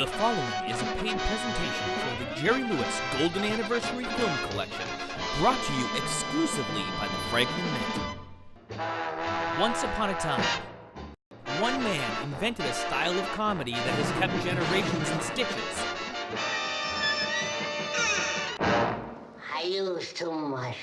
The following is a paid presentation for the Jerry Lewis Golden Anniversary Film Collection, brought to you exclusively by the Franklin Mint. Once upon a time, one man invented a style of comedy that has kept generations in stitches. I use too much.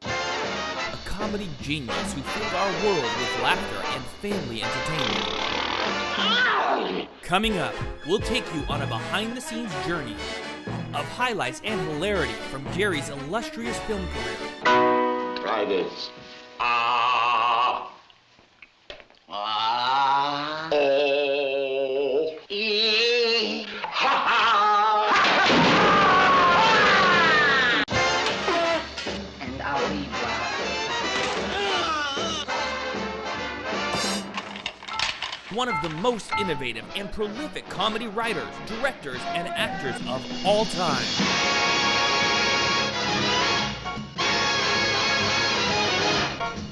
A comedy genius who filled our world with laughter and family entertainment. Coming up, we'll take you on a behind-the-scenes journey of highlights and hilarity from Jerry's illustrious film career. Try this. And I'll leave. One of the most innovative and prolific comedy writers, directors, and actors of all time.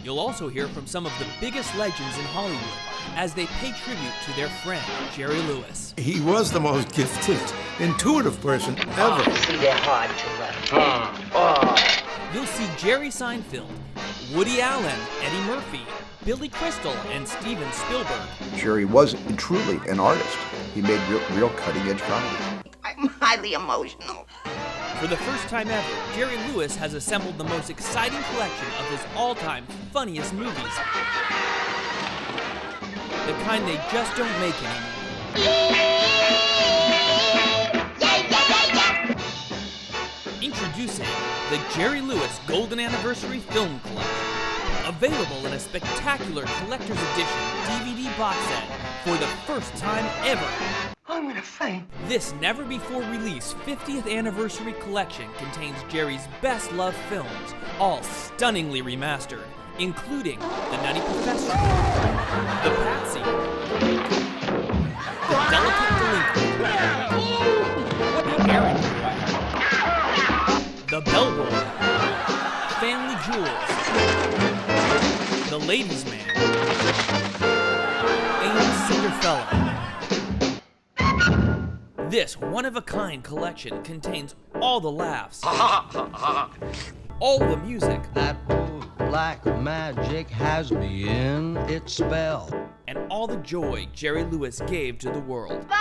You'll also hear from some of the biggest legends in Hollywood as they pay tribute to their friend, Jerry Lewis. He was the most gifted, intuitive person ever. See, they're hard to run. You'll see Jerry Seinfeld, Woody Allen, Eddie Murphy, Billy Crystal, and Steven Spielberg. Jerry was truly an artist. He made real cutting-edge comedy. I'm highly emotional. For the first time ever, Jerry Lewis has assembled the most exciting collection of his all-time funniest movies. The kind they just don't make anymore. Introducing the Jerry Lewis Golden Anniversary Film Collection. Available in a spectacular collector's edition DVD box set for the first time ever. I'm gonna faint. This never-before-released 50th anniversary collection contains Jerry's best-loved films, all stunningly remastered, including The Nutty Professor, The Patsy, The Delicate Delinquent, The Errand Boy, The Bellboy, Family Jewels, The Ladies' Man, and Cinderfella. This one-of-a-kind collection contains all the laughs, all the music, That old black magic has me in its spell. and all the joy Jerry Lewis gave to the world. But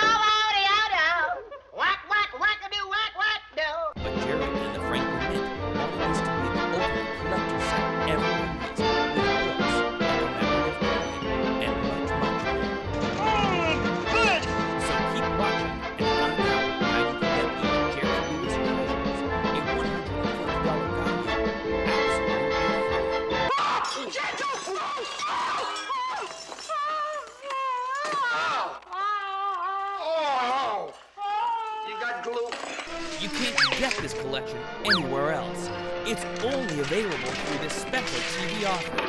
Jerry and the Franklin Mint wanted this to be the ultimate collector's set ever released, with books, a commemorative coin, and much, much more. So keep watching and find out how you can get these Jerry Lewis treasures, a $150 value, absolutely free. You got glue? You can't get this collection anywhere else. It's only available through this special TV offering.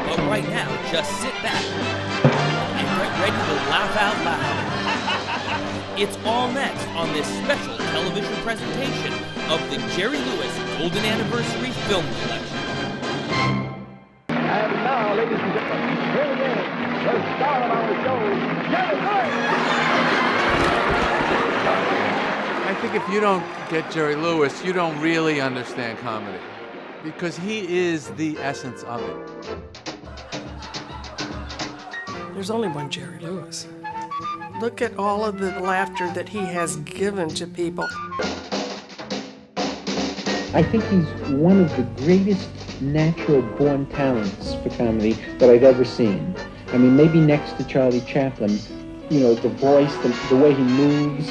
But right now, just sit back and get ready to laugh out loud. It's all next on this special television presentation of the Jerry Lewis Golden Anniversary Film Collection. And now, ladies and gentlemen, here he is, the star of our show, Jerry Lewis! I think if you don't get Jerry Lewis, you don't really understand comedy, because he is the essence of it. There's only one Jerry Lewis. Look at all of the laughter that he has given to people. I think he's one of the greatest natural-born talents for comedy that I've ever seen. I mean, maybe next to Charlie Chaplin, you know, the voice, the way he moves,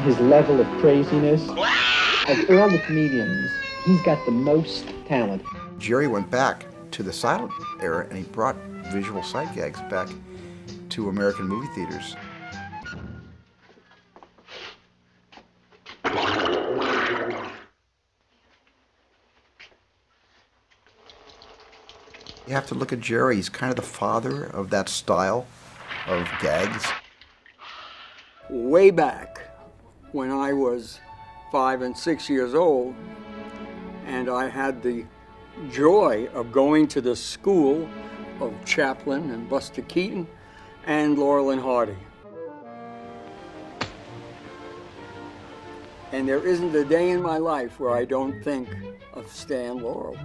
his level of craziness. Of all the comedians, he's got the most talent. Jerry went back to the silent era, and he brought visual sight gags back to American movie theaters. You have to look at Jerry. He's kind of the father of that style of gags. Way back when I was 5 and 6 years old, and I had the joy of going to the school of Chaplin and Buster Keaton and Laurel and Hardy. And there isn't a day in my life where I don't think of Stan Laurel.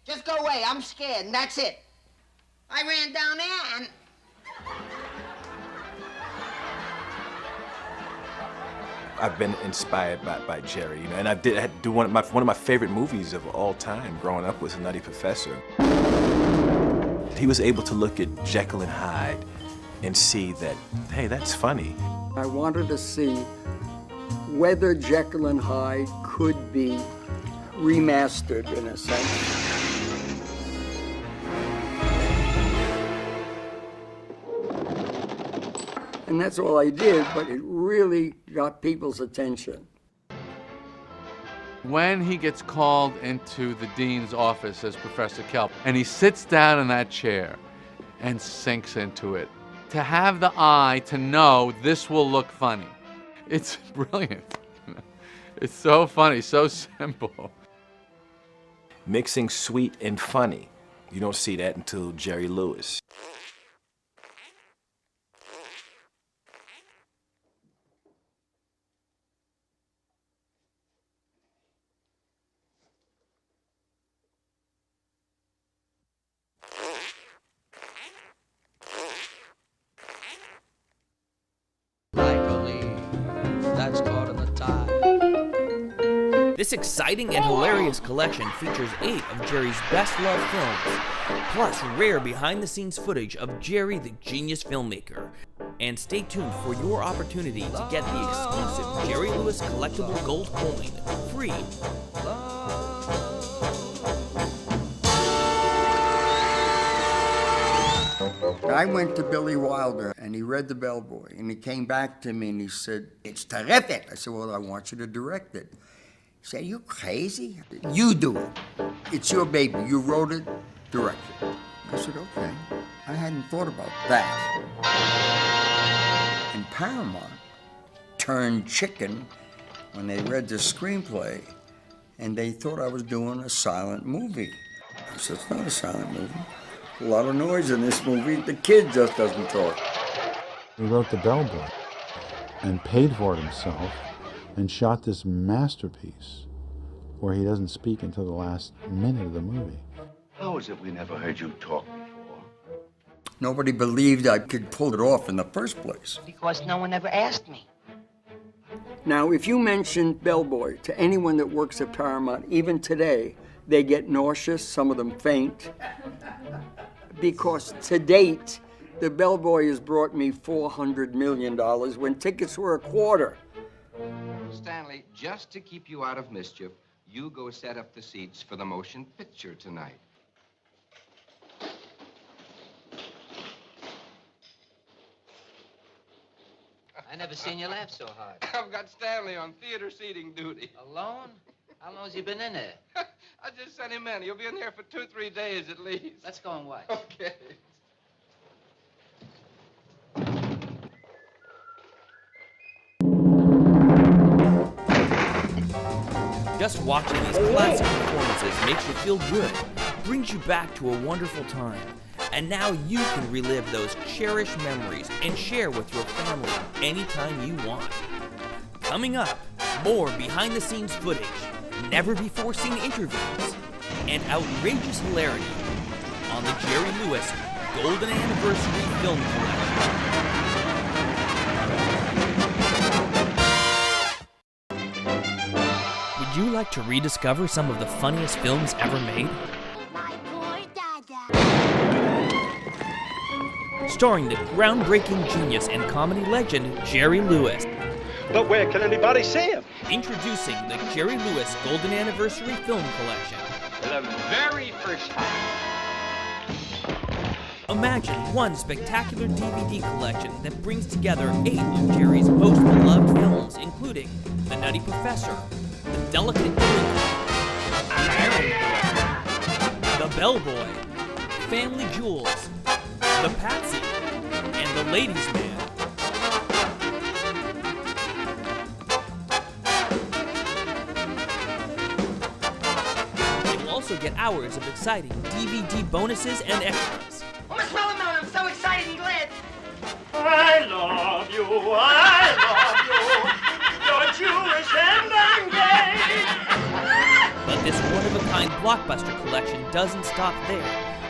Just go away. I'm scared, and that's it. I ran down there and... I've been inspired by Jerry, and I had do one of my favorite movies of all time growing up was Nutty Professor. He was able to look at Jekyll and Hyde and see that, hey, that's funny. I wanted to see whether Jekyll and Hyde could be remastered in a sense. And that's all I did, but it really got people's attention. When he gets called into the dean's office as Professor Kelp, and he sits down in that chair and sinks into it, to have the eye to know this will look funny. It's brilliant. It's so funny, so simple. Mixing sweet and funny. You don't see that until Jerry Lewis. This exciting and hilarious collection features 8 of Jerry's best-loved films, plus rare behind-the-scenes footage of Jerry the Genius Filmmaker. And stay tuned for your opportunity to get the exclusive Jerry Lewis collectible gold coin, free. I went to Billy Wilder, and he read The Bellboy, and he came back to me and he said, "It's terrific." I said, "Well, I want you to direct it." He said, "Are you crazy? You do it. It's your baby. You wrote it, direct it." I said, "Okay." I hadn't thought about that. And Paramount turned chicken when they read the screenplay, and they thought I was doing a silent movie. I said, "It's not a silent movie. A lot of noise in this movie. The kid just doesn't talk." He wrote The Bellboy and paid for it himself and shot this masterpiece where he doesn't speak until the last minute of the movie. How is it we never heard you talk before? Nobody believed I could pull it off in the first place. Because no one ever asked me. Now, if you mention Bellboy to anyone that works at Paramount, even today, they get nauseous, some of them faint. Because to date, the Bellboy has brought me $400 million when tickets were a quarter. Stanley, just to keep you out of mischief, you go set up the seats for the motion picture tonight. I never seen you laugh so hard. I've got Stanley on theater seating duty. Alone? How long has he been in there? I just sent him in. He'll be in here for 2-3 days at least. Let's go and watch. Okay. Just watching these classic performances makes you feel good, brings you back to a wonderful time. And now you can relive those cherished memories and share with your family anytime you want. Coming up, more behind-the-scenes footage, never-before-seen interviews, and outrageous hilarity on the Jerry Lewis Golden Anniversary Film Collection. Would you like to rediscover some of the funniest films ever made? Starring the groundbreaking genius and comedy legend, Jerry Lewis. But where can anybody see him? Introducing the Jerry Lewis Golden Anniversary Film Collection. For the very first time. Imagine one spectacular DVD collection that brings together 8 of Jerry's most beloved films, including The Nutty Professor, The Delicate Delinquent, The Errand Boy, The Bellboy, Family Jewels, The Patsy, and The Ladies' Man. You'll also get hours of exciting DVD bonuses and extras. Oh, Miss Melon, I'm so excited and glad. I love you, I love you. combined blockbuster collection doesn't stop there.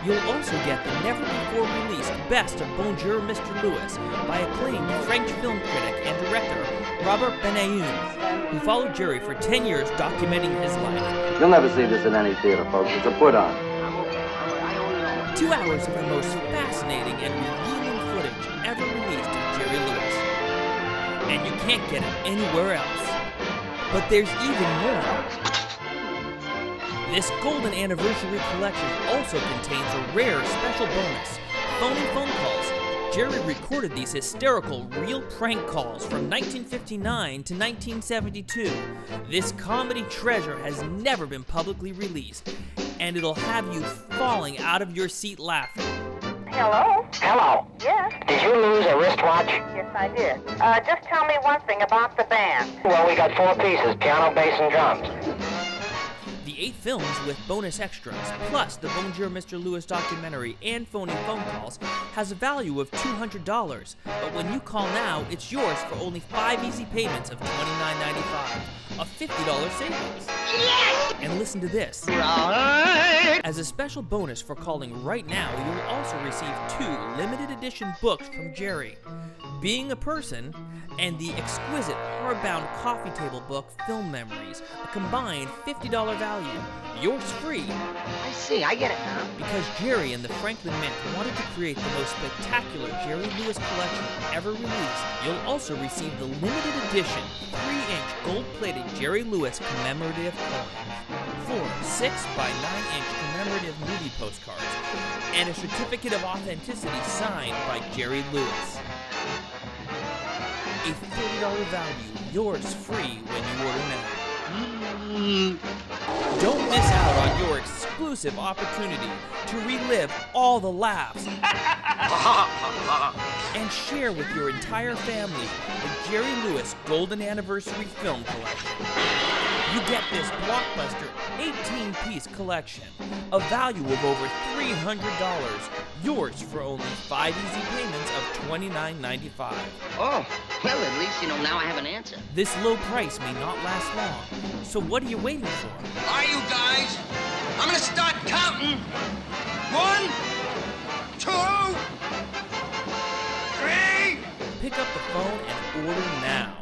You'll also get the never-before-released Best of Bonjour, Mr. Lewis by acclaimed French film critic and director Robert Benayoun, who followed Jerry for 10 years documenting his life. You'll never see this in any theater, folks. It's a put-on. 2 hours of the most fascinating and revealing footage ever released of Jerry Lewis. And you can't get it anywhere else. But there's even more. This golden anniversary collection also contains a rare special bonus, phony phone calls. Jerry recorded these hysterical real prank calls from 1959 to 1972. This comedy treasure has never been publicly released, and it'll have you falling out of your seat laughing. Hello? Hello. Yes? Did you lose a wristwatch? Yes, I did. Just tell me one thing about the band. Well, we got 4 pieces, piano, bass, and drums. The 8 films with bonus extras, plus the Bonjour Mr. Lewis documentary and phony phone calls, has a value of $200. But when you call now, it's yours for only 5 easy payments of $29.95, a $50 savings. Yes! And listen to this. Right. As a special bonus for calling right now, you'll also receive 2 limited edition books from Jerry, Being a Person and the exquisite hardbound coffee table book Film Memories, a combined $50 value. Yours free. I see, I get it now. Because Jerry and the Franklin Mint wanted to create the most spectacular Jerry Lewis collection ever released, you'll also receive the limited edition 3-inch gold-plated Jerry Lewis commemorative coin, 4 6x9-inch commemorative movie postcards, and a certificate of authenticity signed by Jerry Lewis. A $30 value, yours free when you order now. Don't miss out on your exclusive opportunity to relive all the laughs and share with your entire family the Jerry Lewis Golden Anniversary Film Collection. You get this blockbuster 18-piece collection, a value of over $300, yours for only 5 easy payments of $29.95. Oh, well, at least, now I have an answer. This low price may not last long, so what are you waiting for? Are you guys? I'm gonna start counting. 1, 2, 3. Pick up the phone and order now.